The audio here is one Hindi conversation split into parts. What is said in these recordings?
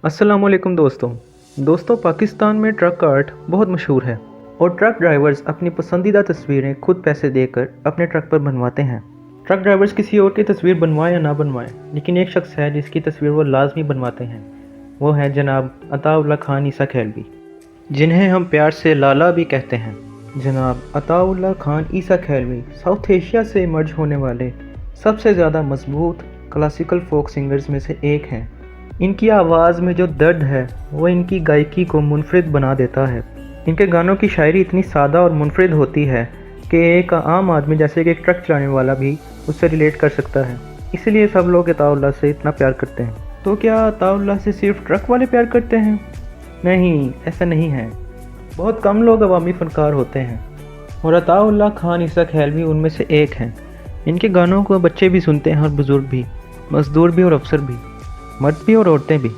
अस्सलाम वालेकुम दोस्तों पाकिस्तान में ट्रक आर्ट बहुत मशहूर है और ट्रक ड्राइवर्स अपनी पसंदीदा तस्वीरें खुद पैसे देकर अपने ट्रक पर बनवाते हैं। ट्रक ड्राइवर्स किसी और की तस्वीर बनवाएं या ना बनवाएं, लेकिन एक शख्स है जिसकी तस्वीर वो लाजमी बनवाते हैं। वो है जनाब अताउल्लाह खान ईसा खैलवी, जिन्हें हम प्यार से लाला भी कहते हैं। जनाब अताउल्लाह खान ईसा खैलवी साउथ एशिया से इमर्ज होने वाले सबसे ज़्यादा मजबूत क्लासिकल फोक सिंगर्स में से एक हैं। इनकी आवाज़ में जो दर्द है वो इनकी गायकी को मुनफरिद बना देता है। इनके गानों की शायरी इतनी सादा और मुनफरिद होती है कि एक आम आदमी जैसे कि एक ट्रक चलाने वाला भी उससे रिलेट कर सकता है। इसलिए सब लोग अताउल्लाह से इतना प्यार करते हैं। तो क्या अताउल्लाह से सिर्फ ट्रक वाले प्यार करते हैं? नहीं, ऐसा नहीं है। बहुत कम लोग अवामी फ़नकार होते हैं और अताउल्लाह खान ईसा खैलवी उनमें से एक हैं। इनके गानों को बच्चे भी सुनते हैं और बुज़ुर्ग भी, मज़दूर भी और अफसर भी, मर्द भी और औरतें भी।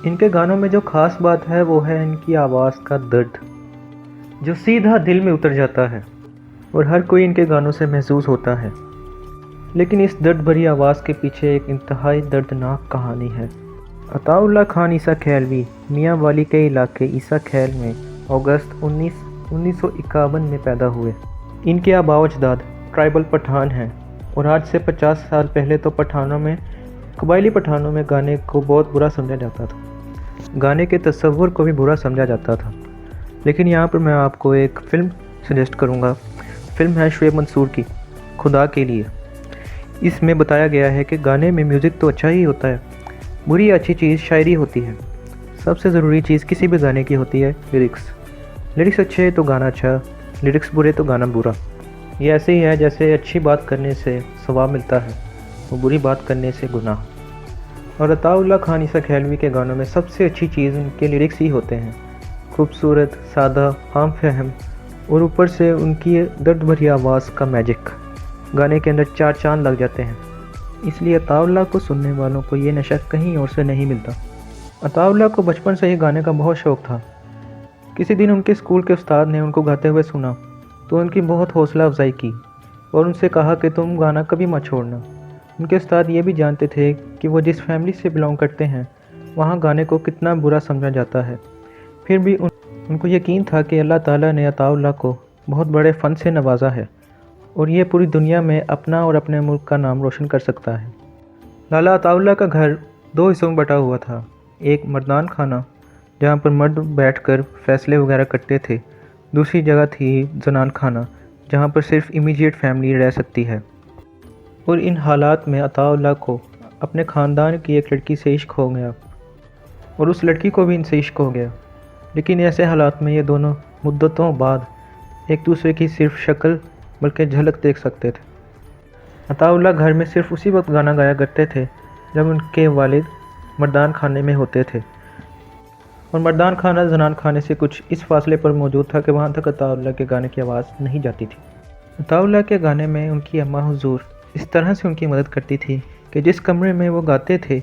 इनके गानों में जो ख़ास बात है वो है इनकी आवाज़ का दर्द, जो सीधा दिल में उतर जाता है और हर कोई इनके गानों से महसूस होता है। लेकिन इस दर्द भरी आवाज़ के पीछे एक इंतहाई दर्दनाक कहानी है। अताउल्लाह खान ईसा खैलवी मियाँ वाली के इलाके ईसा खैल में अगस्त 1951 में पैदा हुए। इनके आबाओ अजदाद ट्राइबल पठान हैं और आज से 50 साल पहले तो कबायली पठानों में गाने को बहुत बुरा समझा जाता था। गाने के तस्वुर को भी बुरा समझा जाता था। लेकिन यहाँ पर मैं आपको एक फ़िल्म सजेस्ट करूँगा। फ़िल्म है शुएब मंसूर की, खुदा के लिए। इसमें बताया गया है कि गाने में म्यूज़िक तो अच्छा ही होता है, बुरी अच्छी चीज़ शायरी होती है। सबसे ज़रूरी चीज़ किसी भी गाने की होती है लिरिक्स। लिरिक्स अच्छे तो गाना अच्छा, लिरिक्स बुरे तो गाना बुरा। ये ऐसे ही है जैसे अच्छी बात करने से सवाब मिलता है वो बुरी बात करने से गुनाह। और अताउल्लाह खान ईसा खैलवी के गानों में सबसे अच्छी चीज़ उनके लिरिक्स ही होते हैं। खूबसूरत, सादा, आम फहम और ऊपर से उनकी दर्द भरी आवाज़ का मैजिक। गाने के अंदर चार चांद लग जाते हैं। इसलिए अताउल्लाह को सुनने वालों को ये नशा कहीं और से नहीं मिलता। अताउल्लाह को बचपन से ही गाने का बहुत शौक़ था। किसी दिन उनके स्कूल के उस्ताद ने उनको गाते हुए सुना तो उनकी बहुत हौसला अफजाई की और उनसे कहा कि तुम गाना कभी मत छोड़ना। उनके उस्ताद ये भी जानते थे कि वो जिस फैमिली से बिलोंग करते हैं वहाँ गाने को कितना बुरा समझा जाता है। फिर भी उनको यकीन था कि अल्लाह ताला ने अताउल्लाह को बहुत बड़े फ़न से नवाजा है और ये पूरी दुनिया में अपना और अपने मुल्क का नाम रोशन कर सकता है। लाला अताउल्लाह का घर दो हिस्सों में बटा हुआ था। एक मर्दान खाना जहाँ पर मर्द बैठकर फ़ैसले वगैरह करते थे, दूसरी जगह थी जनान खाना जहाँ पर सिर्फ इमीडिएट फैमिली रह सकती है। और इन हालात में अताउल्लाह को अपने ख़ानदान की एक लड़की से इश्क हो गया और उस लड़की को भी इनसे इश्क हो गया। लेकिन ऐसे हालात में ये दोनों मुद्दतों बाद एक दूसरे की सिर्फ शक्ल बल्कि झलक देख सकते थे। अताउल्लाह घर में सिर्फ उसी वक्त गाना गाया करते थे जब उनके वालिद मर्दान खाने में होते थे और मर्दान खाना जनान खाने से कुछ इस फासले पर मौजूद था कि वहाँ तक अताउल्लाह के गाने की आवाज़ नहीं जाती थी। अताउल्लाह के गाने में उनकी अम्मा हुजूर इस तरह से उनकी मदद करती थी कि जिस कमरे में वो गाते थे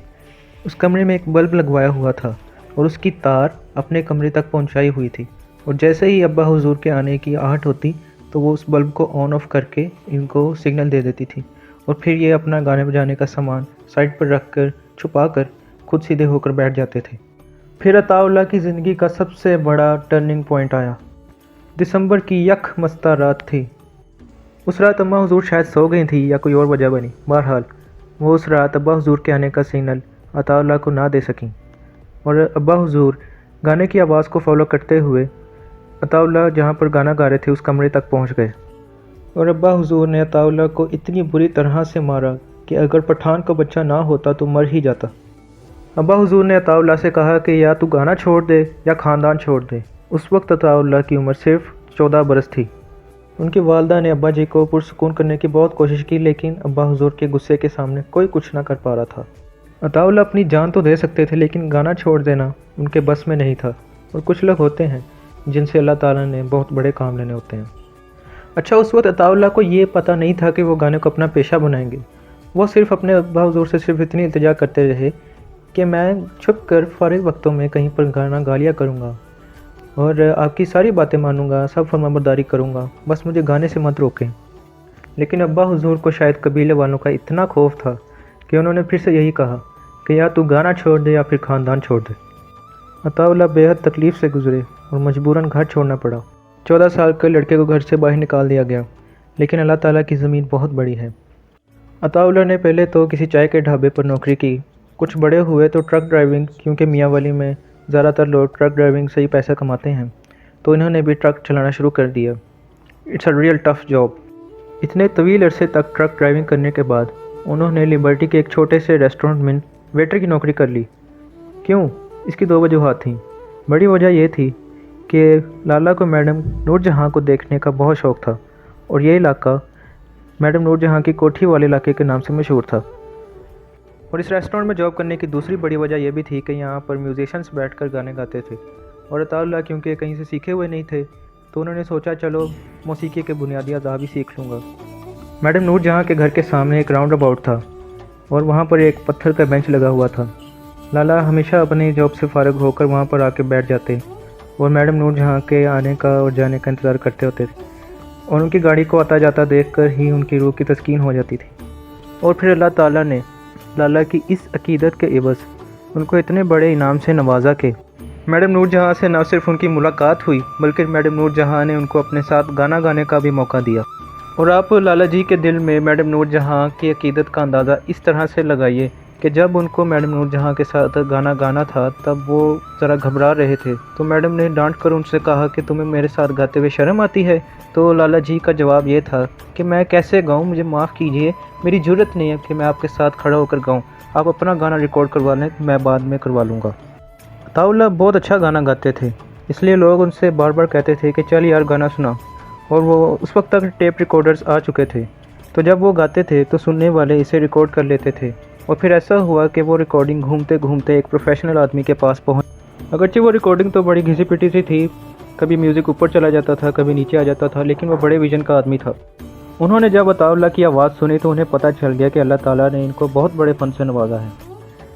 उस कमरे में एक बल्ब लगवाया हुआ था और उसकी तार अपने कमरे तक पहुंचाई हुई थी। और जैसे ही अब्बा हुजूर के आने की आहट होती तो वो उस बल्ब को ऑन ऑफ करके इनको सिग्नल दे देती थी और फिर ये अपना गाने बजाने का सामान साइड पर रख कर छुपा कर खुद सीधे होकर बैठ जाते थे। फिर अताउल्लाह की ज़िंदगी का सबसे बड़ा टर्निंग पॉइंट आया। दिसंबर की यक मस्ता रात थी। उस रात अम्मा हुजूर शायद सो गई थी या कोई और वजह बनी। बहरहाल वो उस रात अब्बा हुजूर के आने का सिग्नल अताउल्लाह को ना दे सकीं और अब्बा हुजूर गाने की आवाज़ को फॉलो करते हुए अताउल्लाह जहाँ पर गाना गा रहे थे उस कमरे तक पहुँच गए। और अब्बा हुजूर ने अताउल्लाह को इतनी बुरी तरह से मारा कि अगर पठान का बच्चा ना होता तो मर ही जाता। अब्बा हुजूर ने अताउल्लाह से कहा कि या तू गाना छोड़ दे या ख़ानदान छोड़ दे। उस वक्त अताउल्लाह की उम्र सिर्फ 14 बरस थी। उनकी वालदा ने अब्बा जी को पुरसुकून करने की बहुत कोशिश की, लेकिन अब्बा हुजूर के गुस्से के सामने कोई कुछ ना कर पा रहा था। अताउल्लाह अपनी जान तो दे सकते थे लेकिन गाना छोड़ देना उनके बस में नहीं था। और कुछ लोग होते हैं जिनसे अल्लाह ताला ने बहुत बड़े काम लेने होते हैं। अच्छा, उस वक्त अताउल्लाह को ये पता नहीं था कि वो गाने को अपना पेशा बनाएंगे। वो सिर्फ अपने अब्बा हुजूर से सिर्फ इतनी इल्तिजा करते रहे कि मैं छुप कर फ़ारिग वक्तों में कहीं पर गाना गा लिया करूँगा और आपकी सारी बातें मानूंगा, सब फरमाबरदारी करूँगा, बस मुझे गाने से मत रोकें। लेकिन अब्बा हुजूर को शायद कबीले वालों का इतना खौफ था कि उन्होंने फिर से यही कहा कि या तू गाना छोड़ दे या फिर ख़ानदान छोड़ दे। अताउल्लाह बेहद तकलीफ़ से गुजरे और मजबूरन घर छोड़ना पड़ा। 14 साल के लड़के को घर से बाहर निकाल दिया गया, लेकिन अल्लाह ताला की ज़मीन बहुत बड़ी है। अताउल्लाह ने पहले तो किसी चाय के ढाबे पर नौकरी की। कुछ बड़े हुए तो ट्रक ड्राइविंग, क्योंकि मियाँ वाली में ज़्यादातर लोग ट्रक ड्राइविंग से ही पैसा कमाते हैं, तो इन्होंने भी ट्रक चलाना शुरू कर दिया। It's a real tough job. इतने तवील अरसे तक ट्रक ड्राइविंग करने के बाद उन्होंने लिबर्टी के एक छोटे से रेस्टोरेंट में वेटर की नौकरी कर ली। क्यों? इसकी दो वजूहात थीं। बड़ी वजह यह थी कि लाला को मैडम नूरजहाँ को देखने का बहुत शौक़ था और ये इलाका मैडम नूरजहाँ की कोठी वाले इलाके के नाम से मशहूर था। और इस रेस्टोरेंट में जॉब करने की दूसरी बड़ी वजह यह भी थी कि यहाँ पर म्यूजिशियंस बैठकर गाने गाते थे और अताउल्लाह क्योंकि कहीं से सीखे हुए नहीं थे, तो उन्होंने सोचा चलो मौसीकी के बुनियादी आदाब ही सीख लूँगा। मैडम नूरजहाँ के घर के सामने एक राउंड अबाउट था और वहाँ पर एक पत्थर का बेंच लगा हुआ था। लाला हमेशा अपनी जॉब से फ़ारिग होकर वहाँ पर आके बैठ जाते और मैडम नूरजहाँ के आने का और जाने का इंतज़ार करते होते थे और उनकी गाड़ी को आता जाता देखकर ही उनकी रूह की तस्कीन हो जाती थी। और फिर अल्लाह ताला ने लाला की इस अकीदत के एवज़ उनको इतने बड़े इनाम से नवाजा के मैडम नूरजहाँ से न सिर्फ उनकी मुलाकात हुई, बल्कि मैडम नूरजहाँ ने उनको अपने साथ गाना गाने का भी मौका दिया। और आप लाला जी के दिल में मैडम नूरजहाँ की अकीदत का अंदाज़ा इस तरह से लगाइए कि जब उनको मैडम नूरजहाँ के साथ गाना गाना था तब वो ज़रा घबरा रहे थे, तो मैडम ने डांट कर उनसे कहा कि तुम्हें मेरे साथ गाते हुए शर्म आती है। तो लाला जी का जवाब ये था कि मैं कैसे गाऊं, मुझे माफ़ कीजिए, मेरी ज़रूरत नहीं है कि मैं आपके साथ खड़ा होकर गाऊं, आप अपना गाना रिकॉर्ड करवा लें, मैं बाद में करवा लूँगा। अताउल्लाह बहुत अच्छा गाना गाते थे, इसलिए लोग उनसे बार बार कहते थे कि चल यार गाना सुना। और वो उस वक्त तक टेप रिकॉर्डर्स आ चुके थे, तो जब वो गाते थे तो सुनने वाले इसे रिकॉर्ड कर लेते थे। और फिर ऐसा हुआ कि वो रिकॉर्डिंग घूमते घूमते एक प्रोफेशनल आदमी के पास पहुंच। अगरचे वो रिकॉर्डिंग तो बड़ी घिसी पिटी सी थी, कभी म्यूज़िक ऊपर चला जाता था, कभी नीचे आ जाता था, लेकिन वो बड़े विजन का आदमी था। उन्होंने जब अताउल्लाह की आवाज़ सुनी तो उन्हें पता चल गया कि अल्लाह ताला ने इनको बहुत बड़े फ़न से नवाजा है।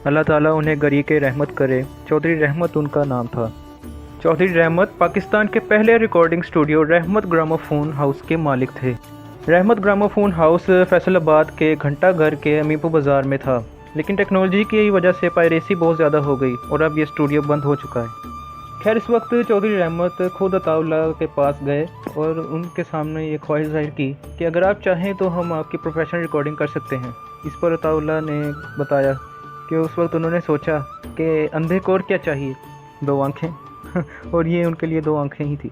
अल्लाह ताला उन्हें गरीक़े रहमत करे। चौधरी रहमत उनका नाम था। चौधरी रहमत पाकिस्तान के पहले रिकॉर्डिंग स्टूडियो रहमत ग्रामोफोन हाउस के मालिक थे। रहमत ग्रामोफोन हाउस फैसलाबाद के घंटा घर के अमीपुर बाज़ार में था, लेकिन टेक्नोलॉजी की वजह से पायरेसी बहुत ज़्यादा हो गई और अब ये स्टूडियो बंद हो चुका है। खैर, इस वक्त चौधरी रहमत खुद अताउल्लाह के पास गए और उनके सामने ये ख्वाहिश जाहिर की कि अगर आप चाहें तो हम आपकी प्रोफेशनल रिकॉर्डिंग कर सकते हैं। इस पर अताउल्लाह ने बताया कि उस वक्त उन्होंने सोचा कि अंधे को और क्या चाहिए, 2 आँखें और ये उनके लिए 2 आँखें ही थी।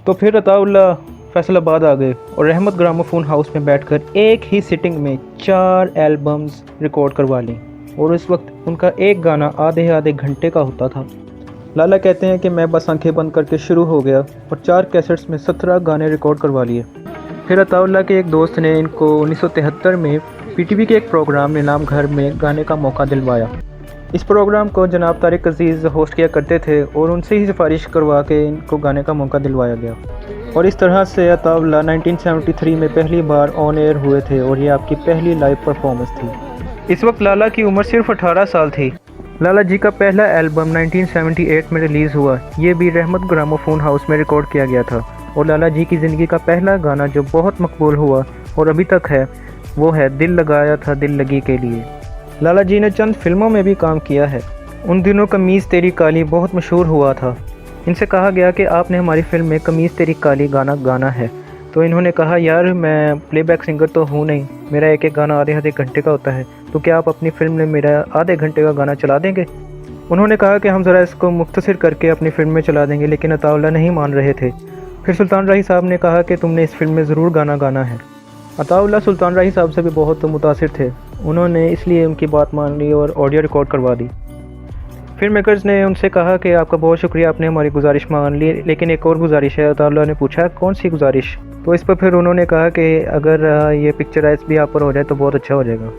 तो फिर अताउल्लाह फैसलाबाद आ गए और रहमत ग्रामोफोन हाउस में बैठकर एक ही सिटिंग में 4 एल्बम्स रिकॉर्ड करवा ली और उस वक्त उनका एक गाना आधे आधे घंटे का होता था। लाला कहते हैं कि मैं बस आंखें बंद करके शुरू हो गया और 4 कैसेट्स में 17 गाने रिकॉर्ड करवा लिए। फिर अताउल्लाह के एक दोस्त ने इनको 1973 में पीटीवी के एक प्रोग्राम निलाम घर में गाने का मौका दिलवाया। इस प्रोग्राम को जनाब तारिक अजीज़ होस्ट किया करते थे और उनसे ही सिफारिश करवा के इनको गाने का मौका दिलवाया गया। और इस तरह से अताउल्लाह 1973 में पहली बार ऑन एयर हुए थे और ये आपकी पहली लाइव परफॉर्मेंस थी। इस वक्त लाला की उम्र सिर्फ 18 साल थी। लाला जी का पहला एल्बम 1978 में रिलीज़ हुआ, ये भी रहमत ग्रामोफोन हाउस में रिकॉर्ड किया गया था। और लाला जी की ज़िंदगी का पहला गाना जो बहुत मकबूल हुआ और अभी तक है, वो है दिल लगाया था दिल लगी के लिए। लाला जी ने चंद फिल्मों में भी काम किया है। उन दिनों कमीज़ तेरी काली बहुत मशहूर हुआ था। इनसे कहा गया कि आपने हमारी फ़िल्म में कमीज़ तेरी काली गाना गाना है, तो इन्होंने कहा यार मैं प्लेबैक सिंगर तो हूँ नहीं, मेरा एक एक गाना आधे आधे घंटे का होता है, तो क्या आप अपनी फ़िल्म में मेरा आधे घंटे का गाना चला देंगे। उन्होंने कहा कि हम ज़रा इसको मुख्तसर करके अपनी फ़िल्म में चला देंगे, लेकिन अताउल्लाह नहीं मान रहे थे। फिर सुल्तान राही साहब ने कहा कि तुमने इस फिल्म में ज़रूर गाना गाना है। अताउल्लाह सुल्तान राही साहब से भी बहुत मुतासिर थे, उन्होंने इसलिए उनकी बात मान ली और ऑडियो रिकॉर्ड करवा दी। फिर मेकर्स ने उनसे कहा कि आपका बहुत शुक्रिया, आपने हमारी गुजारिश मान ली, लेकिन एक और गुजारिश है। अताउल्लाह ने पूछा कौन सी गुजारिश। तो इस पर फिर उन्होंने कहा कि अगर ये पिक्चराइज भी आप पर हो जाए तो बहुत अच्छा हो जाएगा।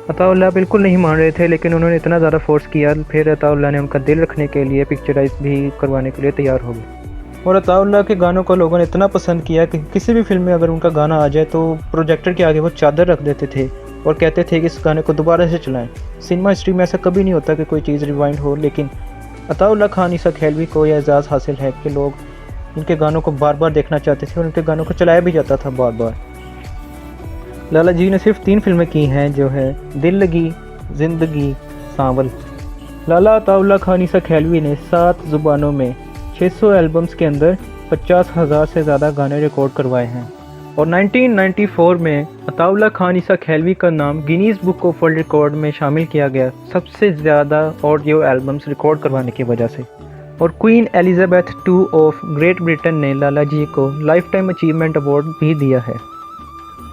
अताउल्लाह बिल्कुल नहीं मान रहे थे, लेकिन उन्होंने इतना ज़्यादा फोर्स किया, फिर अताउल्लाह ने उनका दिल रखने के लिए पिक्चराइज भी करवाने के लिए तैयार हो गए। और अताउल्लाह के गानों को लोगों ने इतना पसंद किया कि किसी भी फिल्म में अगर उनका गाना आ जाए तो प्रोजेक्टर के आगे वो चादर रख देते थे और कहते थे कि इस गाने को दोबारा से चलाएं। सिनेमा हिस्ट्री में ऐसा कभी नहीं होता कि कोई चीज़ रिवाइंड हो, लेकिन अताउल्लाह खान ईसा खैलवी को यह एजाज़ हासिल है कि लोग उनके गानों को बार बार देखना चाहते थे और उनके गानों को चलाया भी जाता था बार बार। लाला जी ने सिर्फ 3 फिल्में की हैं, जो है दिल लगी, ज़िंदगी, सांवल। लाला अताउल्ला खान ईसा खैलवी ने 7 ज़ुबानों में 600 एल्बम्स के अंदर 50,000 से ज़्यादा गाने रिकॉर्ड करवाए हैं और 1994 में अताउल्ला खान ईसा खैलवी का नाम Guinness book of world record में शामिल किया गया सबसे ज़्यादा ऑडियो एल्बम्स रिकॉर्ड करवाने की वजह से। और queen Elizabeth II of great Britain ने लाला जी को लाइफ टाइम अचीवमेंट अवार्ड भी दिया है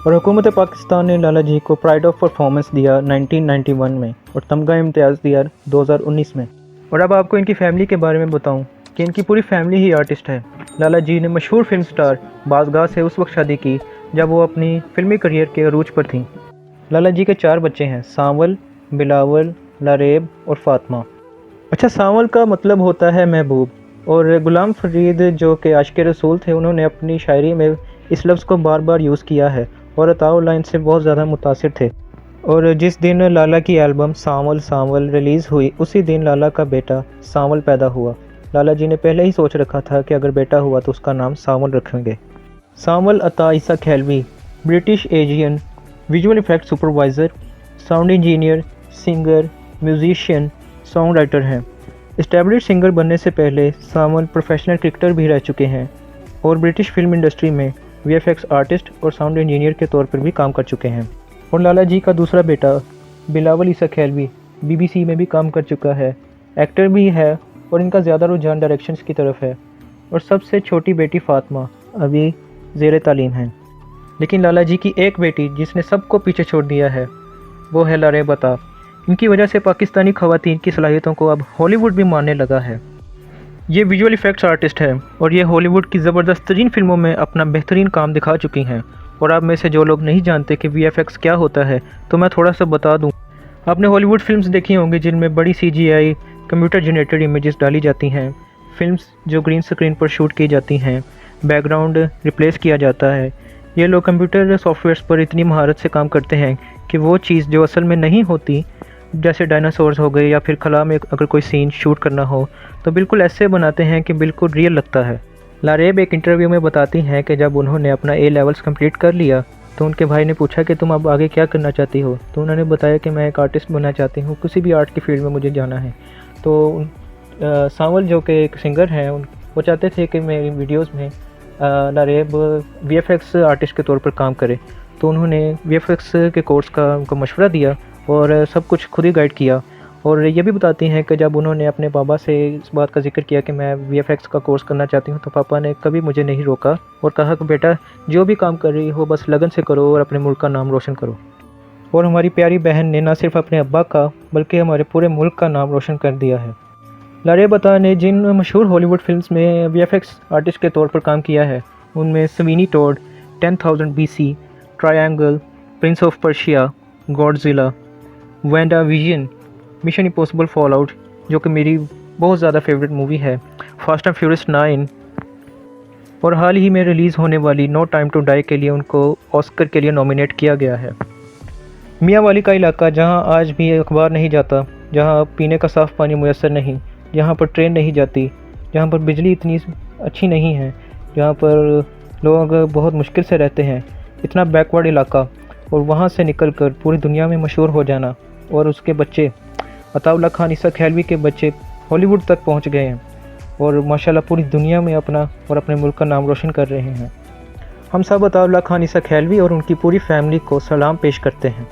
और हुकूमत पाकिस्तान ने लाला जी को प्राइड ऑफ परफॉर्मेंस दिया 1991 में और तमगा इम्तियाज़ दिया 2019 में। और अब आपको इनकी फैमिली के बारे में बताऊं कि इनकी पूरी फैमिली ही आर्टिस्ट है। लाला जी ने मशहूर फिल्म स्टार बाज़गाह से उस वक्त शादी की जब वो अपनी फिल्मी करियर के अरूज पर थीं। लाला जी के 4 बच्चे हैं, सांवल, बिलावल, लारेब और फातिमा। अच्छा, सांवल का मतलब होता है महबूब और गुलाम फरीद जो कि आशिक़ रसूल थे उन्होंने अपनी शायरी में इस लफ्ज़ को बार बार यूज़ किया है और अताउल्ला इनसे बहुत ज़्यादा मुतासिर थे। और जिस दिन लाला की एल्बम सांवल सांवल रिलीज़ हुई उसी दिन लाला का बेटा सांवल पैदा हुआ। लाला जी ने पहले ही सोच रखा था कि अगर बेटा हुआ तो उसका नाम सांवल रखेंगे। Sanwal Ata Esakhelvi British Asian visual effect supervisor, sound engineer, singer, musician, songwriter हैं। एस्टैब्लिश सिंगर बनने से पहले सांवल प्रोफेशनल क्रिकेटर भी रह चुके हैं और ब्रिटिश फिल्म इंडस्ट्री में VFX आर्टिस्ट और साउंड इंजीनियर के तौर पर भी काम कर चुके हैं। और लाला जी का दूसरा बेटा बिलावल ईसा खैलवी BBC में भी काम कर चुका है, एक्टर भी है और इनका ज़्यादा रुझान डायरेक्शंस की तरफ है। और सबसे छोटी बेटी फातिमा अभी ज़ेर तालीम है। लेकिन लाला जी की एक बेटी जिसने सबको पीछे छोड़ दिया है वो है लारेब अता। इनकी वजह से पाकिस्तानी ख़वातीन की सलाहियतों को अब हॉलीवुड भी मानने लगा है। ये विजुअल इफ़ेक्ट्स आर्टिस्ट है और ये हॉलीवुड की ज़बरदस्त तरीन फिल्मों में अपना बेहतरीन काम दिखा चुकी हैं। और आप में से जो लोग नहीं जानते कि VFX क्या होता है तो मैं थोड़ा सा बता दूं। आपने हॉलीवुड फिल्म्स देखी होंगी जिनमें बड़ी CGI कंप्यूटर जनरेटेड इमेजेस डाली जाती हैं, फिल्म्स जो ग्रीन स्क्रीन पर शूट की जाती हैं, बैकग्राउंड रिप्लेस किया जाता है। ये लोग कंप्यूटर सॉफ्टवेयर्स पर इतनी महारत से काम करते हैं कि वो चीज़ जो असल में नहीं होती, जैसे डायनासोर्स हो गए या फिर खला में अगर कोई सीन शूट करना हो तो बिल्कुल ऐसे बनाते हैं कि बिल्कुल रियल लगता है। लारेब एक इंटरव्यू में बताती हैं कि जब उन्होंने अपना A लेवल्स कंप्लीट कर लिया तो उनके भाई ने पूछा कि तुम अब आगे क्या करना चाहती हो, तो उन्होंने बताया कि मैं एक आर्टिस्ट बनना चाहती हूँ, किसी भी आर्ट की फील्ड में मुझे जाना है। तो सांवल जो कि एक सिंगर हैं वो चाहते थे कि मेरी वीडियोस में लारेब VFX आर्टिस्ट के तौर पर काम करे, तो उन्होंने VFX के कोर्स का उनको मशवरा दिया और सब कुछ खुद ही गाइड किया। और ये भी बताती हैं कि जब उन्होंने अपने पापा से इस बात का जिक्र किया कि मैं VFX का कोर्स करना चाहती हूँ तो पापा ने कभी मुझे नहीं रोका और कहा कि बेटा जो भी काम कर रही हो बस लगन से करो और अपने मुल्क का नाम रोशन करो। और हमारी प्यारी बहन ने न सिर्फ अपने अब्बा का बल्कि हमारे पूरे मुल्क का नाम रोशन कर दिया है। लारेब अता ने जिन मशहूर हॉलीवुड फिल्म्स में VFX आर्टिस्ट के तौर पर काम किया है उनमें Sweeney Todd, 10,000 BC, triangle, prince of Persia, Godzilla, WandaVision, mission impossible fallout जो कि मेरी बहुत ज़्यादा फेवरेट मूवी है, फास्ट एंड फ्यूरियस 9 और हाल ही में रिलीज़ होने वाली नो टाइम टू डाई के लिए उनको ऑस्कर के लिए नॉमिनेट किया गया है। मियांवाली का इलाका जहां आज भी अखबार नहीं जाता, जहां पीने का साफ़ पानी मुयस्सर नहीं, जहां पर ट्रेन नहीं जाती, जहां पर बिजली इतनी अच्छी नहीं है, जहां पर लोग बहुत मुश्किल से रहते हैं, इतना बैकवर्ड इलाका और वहां से निकलकर पूरी दुनिया में मशहूर हो जाना और उसके बच्चे अताउल्ला खान ईसा खैलवी के बच्चे हॉलीवुड तक पहुंच गए हैं और माशाल्लाह पूरी दुनिया में अपना और अपने मुल्क का नाम रोशन कर रहे हैं। हम सब अताउल्ला खान ईसा खैलवी और उनकी पूरी फैमिली को सलाम पेश करते हैं।